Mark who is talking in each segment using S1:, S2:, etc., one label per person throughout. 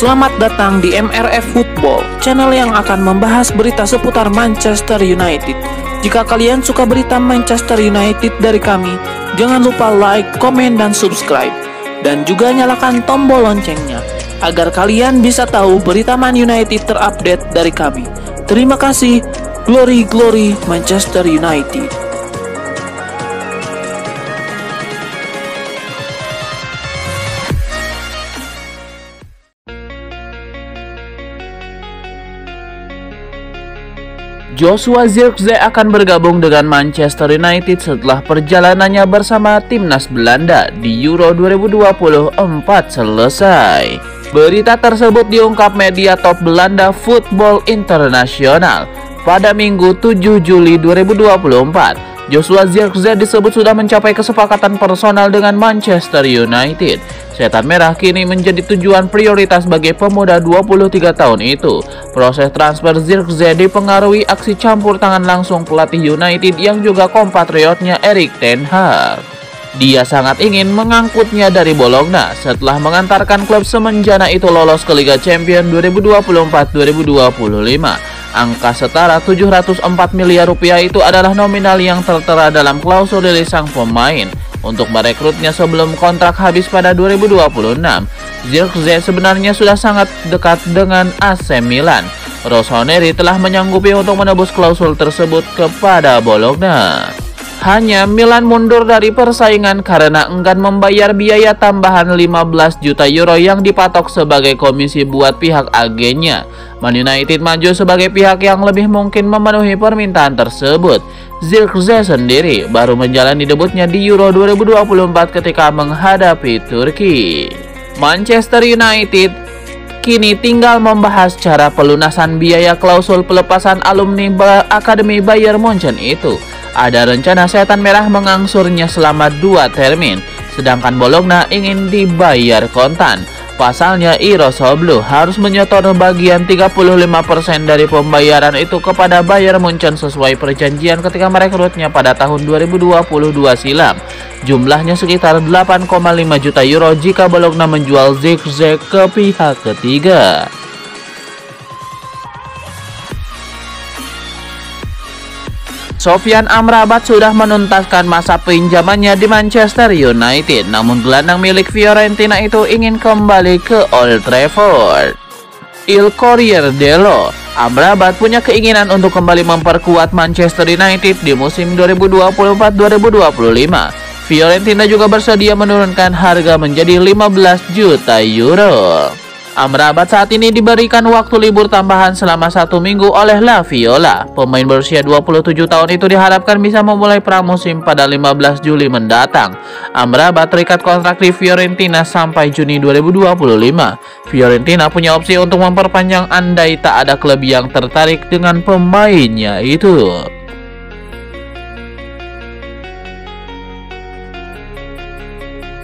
S1: Selamat datang di MRF Football, channel yang akan membahas berita seputar Manchester United. Jika kalian suka berita Manchester United dari kami, jangan lupa like, komen, dan subscribe. Dan juga nyalakan tombol loncengnya, agar kalian bisa tahu berita Man United terupdate dari kami. Terima kasih, Glory Glory Manchester United. Joshua Zirkzee akan bergabung dengan Manchester United setelah perjalanannya bersama timnas Belanda di Euro 2024 selesai. Berita tersebut diungkap media top Belanda Football International pada Minggu 7 Juli 2024. Joshua Zirkzee disebut sudah mencapai kesepakatan personal dengan Manchester United. Setan Merah kini menjadi tujuan prioritas bagi pemuda 23 tahun itu. Proses transfer Zirkzee dipengaruhi aksi campur tangan langsung pelatih United yang juga kompatriotnya Erik ten Hag. Dia sangat ingin mengangkutnya dari Bologna setelah mengantarkan klub semenjana itu lolos ke Liga Champions 2024-2025. Angka setara 704 miliar rupiah itu adalah nominal yang tertera dalam klausul rilis sang pemain untuk merekrutnya sebelum kontrak habis pada 2026. Zirkzee sebenarnya sudah sangat dekat dengan AC Milan. Rossoneri telah menyanggupi untuk menebus klausul tersebut kepada Bologna. Hanya Milan mundur dari persaingan karena enggan membayar biaya tambahan 15 juta euro yang dipatok sebagai komisi buat pihak agennya. Man United maju sebagai pihak yang lebih mungkin memenuhi permintaan tersebut. Zirkzee sendiri baru menjalani debutnya di Euro 2024 ketika menghadapi Turki. Manchester United kini tinggal membahas cara pelunasan biaya klausul pelepasan alumni Akademi Bayern Munchen itu. Ada rencana Setan Merah mengangsurnya selama 2 termin, sedangkan Bologna ingin dibayar kontan. Pasalnya Irosoblu harus menyetor bagian 35% dari pembayaran itu kepada Bayern Munchen sesuai perjanjian ketika merekrutnya pada tahun 2022 silam. Jumlahnya sekitar 8,5 juta euro jika Bologna menjual Zirkzee ke pihak ketiga. Sofyan Amrabat sudah menuntaskan masa pinjamannya di Manchester United, namun gelandang milik Fiorentina itu ingin kembali ke Old Trafford. Il Corriere dello Amrabat punya keinginan untuk kembali memperkuat Manchester United di musim 2024-2025. Fiorentina juga bersedia menurunkan harga menjadi 15 juta euro. Amrabat saat ini diberikan waktu libur tambahan selama 1 minggu oleh La Viola. Pemain berusia 27 tahun itu diharapkan bisa memulai pramusim pada 15 Juli mendatang. Amrabat terikat kontrak di Fiorentina sampai Juni 2025. Fiorentina punya opsi untuk memperpanjang andai tak ada klub yang tertarik dengan pemainnya itu.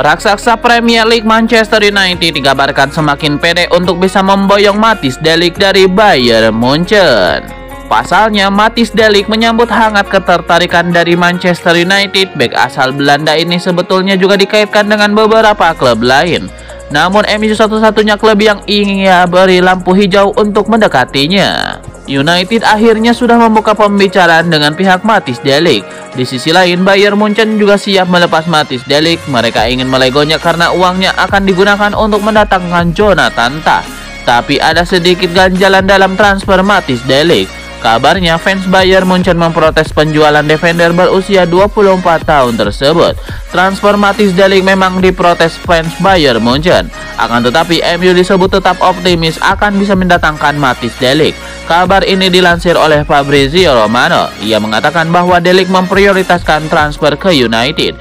S1: Raksasa Premier League Manchester United dikabarkan semakin pede untuk bisa memboyong Matthijs de Ligt dari Bayern Munchen. Pasalnya, Matthijs de Ligt menyambut hangat ketertarikan dari Manchester United. Bek asal Belanda ini sebetulnya juga dikaitkan dengan beberapa klub lain. Namun MU satu-satunya klub yang ingin beri lampu hijau untuk mendekatinya. United akhirnya sudah membuka pembicaraan dengan pihak Matthijs de Ligt. Di sisi lain, Bayern Munchen juga siap melepas Matthijs de Ligt. Mereka ingin melegonya karena uangnya akan digunakan untuk mendatangkan Jonathan Tah. Tapi ada sedikit ganjalan dalam transfer Matthijs de Ligt. Kabarnya fans Bayern Munchen memprotes penjualan defender berusia 24 tahun tersebut. Transfer Matthijs de Ligt memang diprotes fans Bayern Munchen. Akan tetapi MU disebut tetap optimis akan bisa mendatangkan Matthijs de Ligt. Kabar ini dilansir oleh Fabrizio Romano. Ia mengatakan bahwa de Ligt memprioritaskan transfer ke United.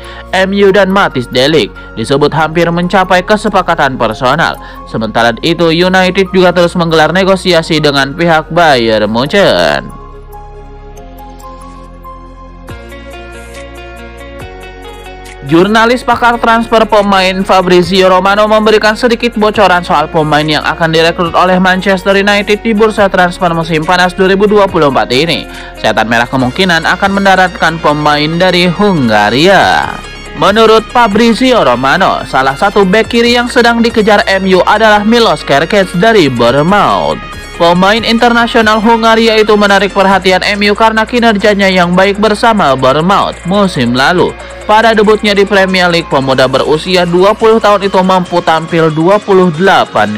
S1: MU dan Matthijs de Ligt disebut hampir mencapai kesepakatan personal. Sementara itu, United juga terus menggelar negosiasi dengan pihak Bayern Munchen. Jurnalis pakar transfer pemain Fabrizio Romano memberikan sedikit bocoran soal pemain yang akan direkrut oleh Manchester United di bursa transfer musim panas 2024 ini. Setan Merah kemungkinan akan mendaratkan pemain dari Hungaria. Menurut Fabrizio Romano, salah satu bek kiri yang sedang dikejar MU adalah Milos Kerkez dari Bournemouth. Pemain internasional Hungaria itu menarik perhatian MU karena kinerjanya yang baik bersama Bournemouth musim lalu. Pada debutnya di Premier League, pemuda berusia 20 tahun itu mampu tampil 28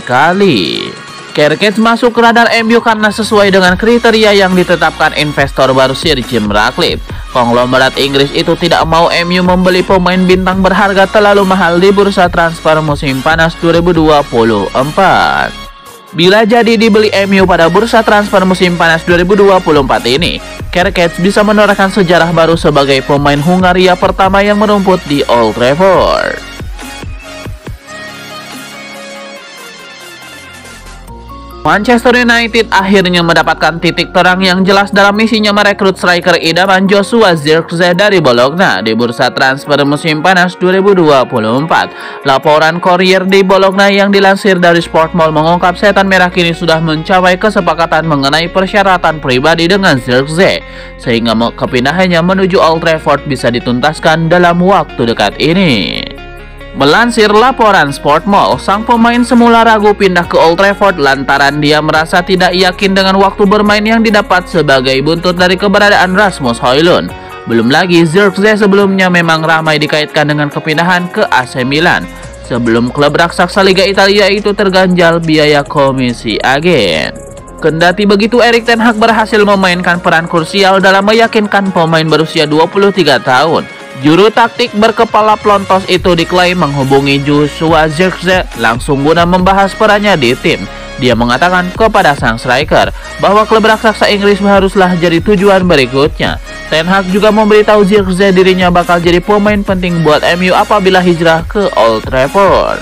S1: kali. Kerkez masuk ke radar MU karena sesuai dengan kriteria yang ditetapkan investor baru Sir Jim Ratcliffe. Konglomerat Inggris itu tidak mau MU membeli pemain bintang berharga terlalu mahal di bursa transfer musim panas 2024. Bila jadi dibeli MU pada bursa transfer musim panas 2024 ini, Kerkez bisa menorehkan sejarah baru sebagai pemain Hungaria pertama yang merumput di Old Trafford. Manchester United akhirnya mendapatkan titik terang yang jelas dalam misinya merekrut striker idaman Joshua Zirkzee dari Bologna di bursa transfer musim panas 2024. Laporan Corriere di Bologna yang dilansir dari Sportmall mengungkap setan merah kini sudah mencapai kesepakatan mengenai persyaratan pribadi dengan Zirkzee, sehingga kepindahannya menuju Old Trafford bisa dituntaskan dalam waktu dekat ini. Melansir laporan Sportmall, sang pemain semula ragu pindah ke Old Trafford lantaran dia merasa tidak yakin dengan waktu bermain yang didapat sebagai buntut dari keberadaan Rasmus Højlund. Belum lagi, Zirkzee sebelumnya memang ramai dikaitkan dengan kepindahan ke AC Milan sebelum klub raksasa Liga Italia itu terganjal biaya komisi agen. Kendati begitu, Erik ten Hag berhasil memainkan peran krusial dalam meyakinkan pemain berusia 23 tahun. Juru taktik berkepala plontos itu diklaim menghubungi Joshua Zirkzee langsung guna membahas perannya di tim. Dia mengatakan kepada sang striker bahwa klub raksasa Inggris haruslah jadi tujuan berikutnya. Ten Hag juga memberitahu Zirkzee dirinya bakal jadi pemain penting buat MU apabila hijrah ke Old Trafford.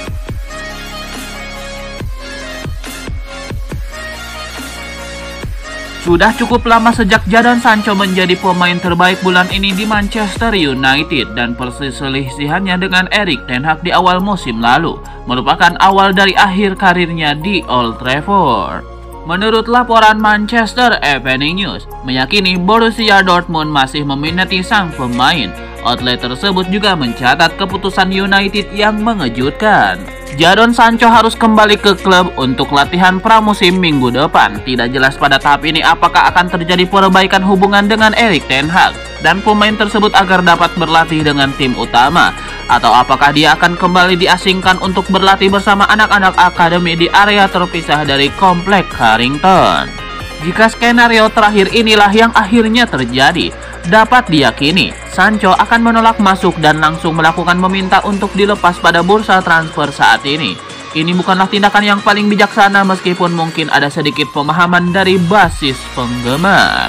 S1: Sudah cukup lama sejak Jadon Sancho menjadi pemain terbaik bulan ini di Manchester United, dan perselisihannya dengan Erik ten Hag di awal musim lalu merupakan awal dari akhir karirnya di Old Trafford. Menurut laporan Manchester Evening News, meyakini Borussia Dortmund masih meminati sang pemain. Outlet tersebut juga mencatat keputusan United yang mengejutkan. Jadon Sancho harus kembali ke klub untuk latihan pramusim minggu depan. Tidak jelas pada tahap ini apakah akan terjadi perbaikan hubungan dengan Erik ten Hag dan pemain tersebut agar dapat berlatih dengan tim utama, atau apakah dia akan kembali diasingkan untuk berlatih bersama anak-anak akademi di area terpisah dari komplek Carrington. Jika skenario terakhir inilah yang akhirnya terjadi, dapat diyakini Sancho akan menolak masuk dan langsung melakukan meminta untuk dilepas pada bursa transfer saat ini. Ini bukanlah tindakan yang paling bijaksana meskipun mungkin ada sedikit pemahaman dari basis penggemar.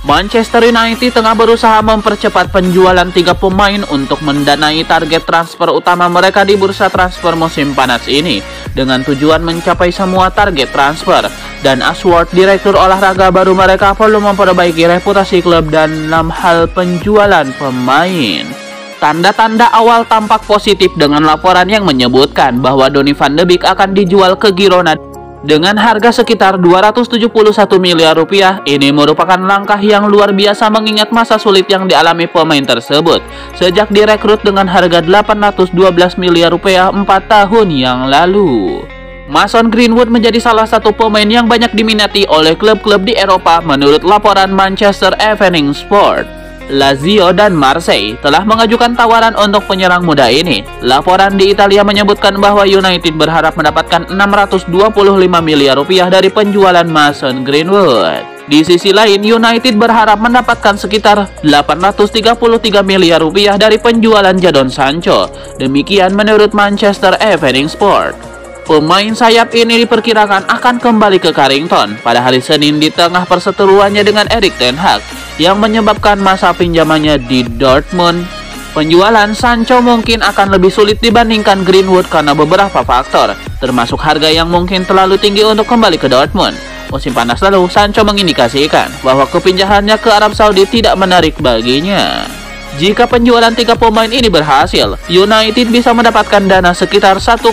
S1: Manchester United tengah berusaha mempercepat penjualan 3 pemain untuk mendanai target transfer utama mereka di bursa transfer musim panas ini, dengan tujuan mencapai semua target transfer. Dan Ashworth, direktur olahraga baru mereka, perlu memperbaiki reputasi klub dalam hal penjualan pemain. Tanda-tanda awal tampak positif dengan laporan yang menyebutkan bahwa Donny van de Beek akan dijual ke Girona dengan harga sekitar 271 miliar rupiah. Ini merupakan langkah yang luar biasa mengingat masa sulit yang dialami pemain tersebut sejak direkrut dengan harga 812 miliar rupiah 4 tahun yang lalu. Mason Greenwood menjadi salah satu pemain yang banyak diminati oleh klub-klub di Eropa menurut laporan Manchester Evening Sport. Lazio dan Marseille telah mengajukan tawaran untuk penyerang muda ini. Laporan di Italia menyebutkan bahwa United berharap mendapatkan 625 miliar rupiah dari penjualan Mason Greenwood. Di sisi lain, United berharap mendapatkan sekitar 833 miliar rupiah dari penjualan Jadon Sancho. Demikian menurut Manchester Evening Sport. Pemain sayap ini diperkirakan akan kembali ke Carrington pada hari Senin di tengah perseteruannya dengan Erik ten Hag yang menyebabkan masa pinjamannya di Dortmund. Penjualan Sancho mungkin akan lebih sulit dibandingkan Greenwood karena beberapa faktor, termasuk harga yang mungkin terlalu tinggi untuk kembali ke Dortmund. Musim panas lalu, Sancho mengindikasikan bahwa kepinjahannya ke Arab Saudi tidak menarik baginya. Jika penjualan 3 pemain ini berhasil, United bisa mendapatkan dana sekitar 1,73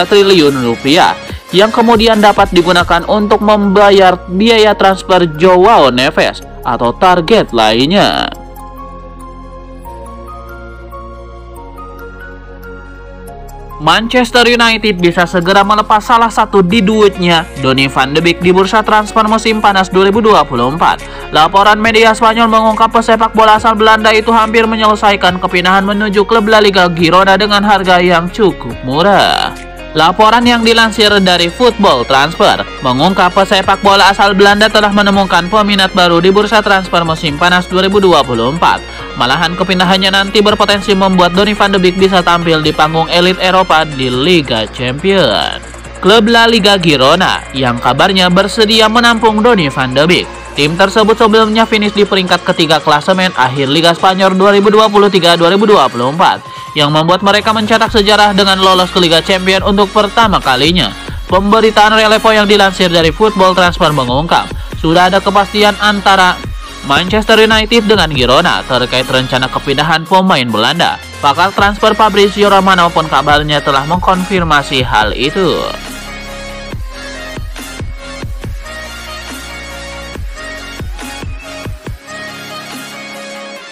S1: triliun rupiah. yang kemudian dapat digunakan untuk membayar biaya transfer Joao Neves atau target lainnya. Manchester United bisa segera melepas salah satu diduitnya, Donny van de Beek, di bursa transfer musim panas 2024. Laporan media Spanyol mengungkap pesepak bola asal Belanda itu hampir menyelesaikan kepindahan menuju klub La Liga Girona dengan harga yang cukup murah. Laporan yang dilansir dari Football Transfer mengungkap pesepak bola asal Belanda telah menemukan peminat baru di bursa transfer musim panas 2024. Malahan kepindahannya nanti berpotensi membuat Donny van de Beek bisa tampil di panggung elit Eropa di Liga Champions. Klub La Liga Girona yang kabarnya bersedia menampung Donny van de Beek. Tim tersebut sebelumnya finish di peringkat ketiga klasemen akhir Liga Spanyol 2023-2024. yang membuat mereka mencetak sejarah dengan lolos ke Liga Champions untuk pertama kalinya. Pemberitaan Relevo yang dilansir dari Football Transfer mengungkap, sudah ada kepastian antara Manchester United dengan Girona terkait rencana kepindahan pemain Belanda. Pakar transfer Fabrizio Romano pun kabarnya telah mengkonfirmasi hal itu.